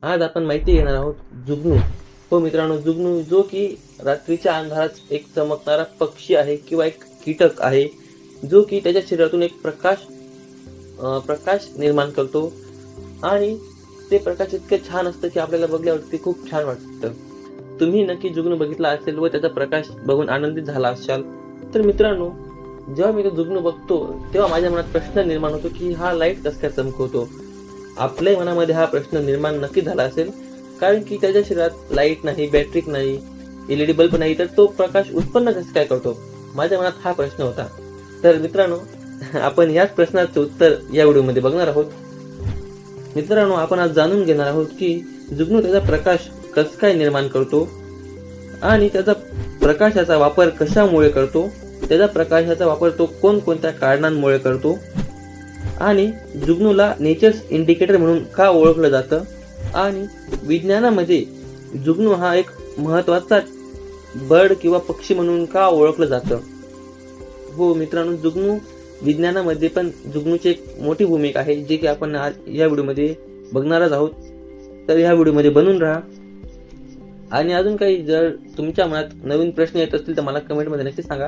आज आपण माहिती घेणार आहोत जुगनू. हो मित्रांनो, जुगनू जो की रात्रीच्या अंधारात एक चमकणारा पक्षी आहे किंवा एक कीटक आहे, जो की त्याच्या शरीरातून एक प्रकाश निर्माण करतो आणि ते प्रकाश इतके छान असतं की आपल्याला बघल्यावर ते खूप छान वाटतं. तुम्ही नक्की जुगनू बघितला असेल व त्याचा प्रकाश बघून आनंदित झाला असाल. तर मित्रांनो, जेव्हा मी तो जुगनू बघतो तेव्हा माझ्या मनात प्रश्न निर्माण होतो की हा लाईट कसं काय चमकवतो. आपल्याही मनामध्ये हा प्रश्न निर्माण नक्की झाला असेल, कारण की त्याच्या शरीरात लाईट नाही, बॅटरी नाही, एलईडी बल्ब नाही, तर तो प्रकाश उत्पन्न कसं काय करतो. माझ्या मनात हा प्रश्न होता. तर मित्रांनो, आपण याच प्रश्नाचे उत्तर या व्हिडिओमध्ये बघणार आहोत. मित्रांनो, आपण आज जाणून घेणार आहोत की जुगनू त्याचा प्रकाश कसं काय निर्माण करतो आणि त्याचा प्रकाशाचा वापर कशामुळे करतो, त्याचा प्रकाशाचा वापर तो कोणकोणत्या कारणांमुळे करतो आणि जुगनूला नेचर्स इंडिकेटर म्हणून का ओळखलं जातं आणि विज्ञानामध्ये जुगनू हा एक महत्त्वाचा बर्ड किंवा पक्षी म्हणून का ओळखलं जातं. हो मित्रांनो, जुगनू विज्ञानामध्ये पण जुगनूची एक मोठी भूमिका आहे, जी की आपण आज या व्हिडिओमध्ये बघणारच आहोत. तर या व्हिडिओमध्ये बनून राहा. आणि अजून काही जर तुमच्या मनात नवीन प्रश्न येत असतील तर मला कमेंटमध्ये नक्की सांगा.